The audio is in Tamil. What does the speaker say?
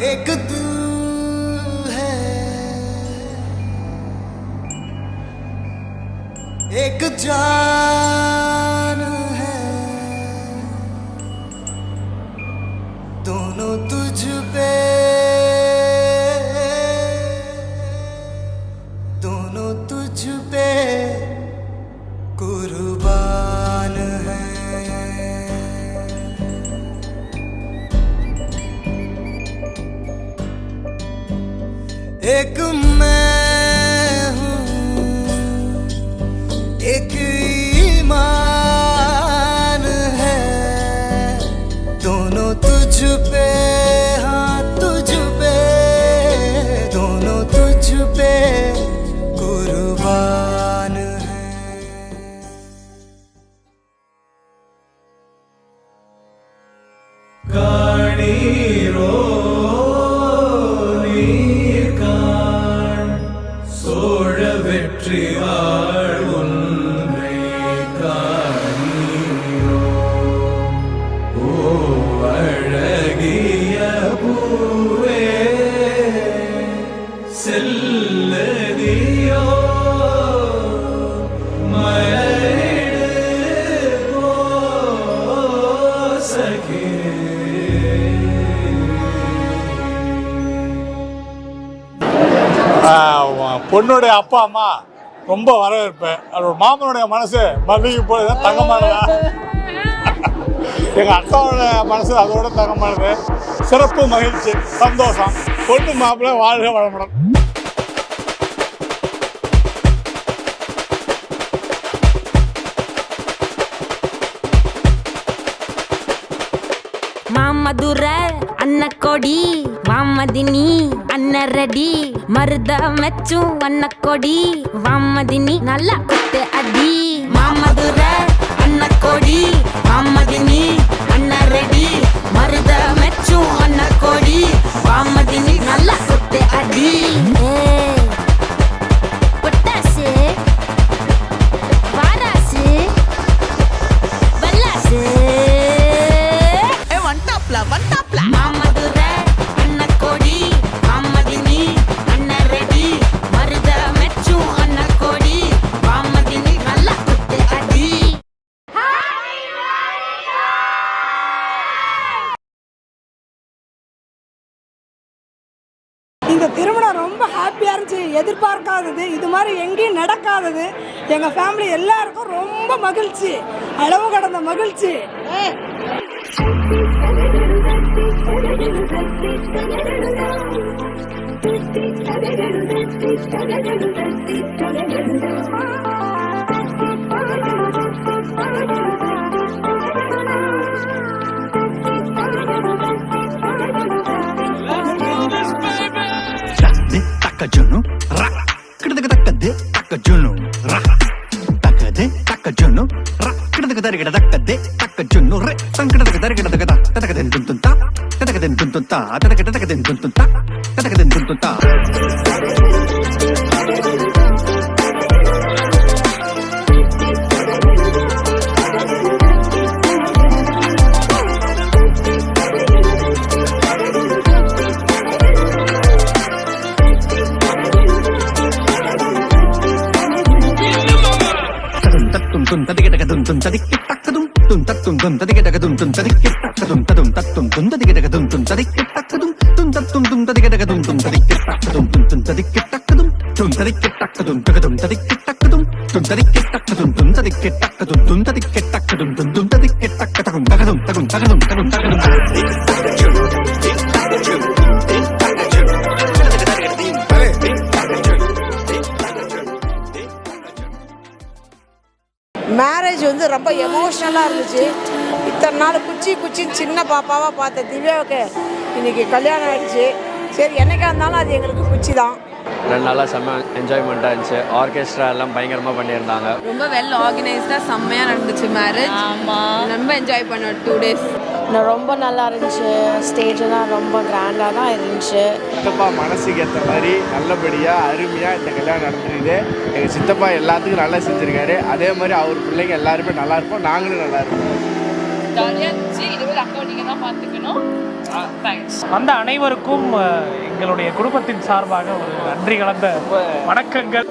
एक दिल है, एक जान है, दोनों तुझ पे, दोनों तुझ पे कुर्बान है। एक मैं हूँ, एक ईमान है, दोनों तुझ पे, हाँ तुझ पे, दोनों तुझ पे कुर्बान है। काणीरो சோழ வெற்றி வாழ் ஒன்றை காணீரோ, ஓ அழகிய பூவே செல்லதியோ மலரிடு போ சகே. பொண்ணுடைய அப்பா அம்மா ரொம்ப வரவேற்பேன். அவரோட மாமனுடைய மனசு மல்லிகை போல தங்கமானதா, எங்கள் அக்காவோட மனசு அதோட தங்கமானது. சிறப்பு, மகிழ்ச்சி, சந்தோஷம். பொண்ணு மாப்பிள்ளை வாழ்க வளமுடன். மாமதுர அன்னக்கொடி வாமதினி அன்னரடி மருத மெச்சும் அன்னக்கொடி வாமதினி நல்லா குத்து அடி. மாமதுர அன்னக்கொடி வாமதினி அன்னரடி மருத மெச்சும் அன்னக்கொடி வாமதினி நல்லா குத்து அடி. பொட்டாசு வாராசு வல்லாசு மாமதுர அன்னக்கொடி வாமதினி அன்னரடி மருத மெச்சும் அன்னக்கொடி வாமதினி நல்லா குத்து அடி. இந்த திருமணம் ரொம்ப ஹாப்பியாக இருந்துச்சு. எதிர்பார்க்காதது, இது மாதிரி எங்கேயும் நடக்காதது. எங்கள் ஃபேமிலி எல்லாருக்கும் ரொம்ப மகிழ்ச்சி, அளவு கடந்த மகிழ்ச்சி. Takajunu, ra, kidaka takade, takajunu, ra, takade, takajunu, ra, kidaka tarigada takade, takajunu, re, sankidaka tarigada takada, tatakaden tuntunta, tatakaden tuntunta, tatakaden tuntunta, tatakaden tuntunta. Tun tadi kita kadun tun tadi kita kadun tun tatun tun tadi kita kadun tun tadi kita kadun tatun tatun tun tadi kita kadun tun tadi kita kadun tun tatun tun tadi kita kadun tun tadi kita kadun tun tadi kita kadun tun tadi kita kadun kadun tadi kita kadun tun tadi kita kadun tun tadi kita kadun tun tadi kita kadun tun tadi kita kadun kadun kadun kadun kadun kadun marriage வந்து ரொம்ப எமோஷ்னலாக இருந்துச்சு. இத்தனை நாள் குச்சின்னு சின்ன பாப்பாவாக பார்த்த திவ்யாவுக்கு இன்றைக்கி கல்யாணம் ஆகிடுச்சு. சரி, என்னைக்கா இருந்தாலும் அது எங்களுக்கு குச்சி தான். 2 நாளாக செம்ம என்ஜாய்மெண்ட்டாக இருந்துச்சு. ஆர்கெஸ்ட்ரா எல்லாம் பயங்கரமாக பண்ணியிருந்தாங்க. ரொம்ப வெல் ஆர்கனைஸ்டாக செம்மையாக நடந்துச்சு மேரேஜ். ஆமாம், ரொம்ப என்ஜாய் பண்ணோம் 2 days. ரொம்ப நல்லா இருந்துச்சு. ஸ்டேஜெல்லாம் ரொம்ப கிராண்டாக தான் இருந்துச்சு. சித்தப்பா மனசுக்கு ஏற்ற மாதிரி நல்லபடியாக அருமையாக இந்த கல்யாணம் நடந்துருக்குது. எங்கள் சித்தப்பா எல்லாத்துக்கும் நல்லா செஞ்சுருக்காரு. அதே மாதிரி அவர் பிள்ளைங்க எல்லாருமே நல்லா இருப்போம், நாங்களும் நல்லா இருப்போம். ஜாலியாக இருந்துச்சு. சார் அக்கா நீங்கள் தான் பார்த்துக்கணும். தேங்க்ஸ். வந்த அனைவருக்கும் எங்களுடைய குடும்பத்தின் சார்பாக ஒரு நன்றி கலந்த வணக்கங்கள்.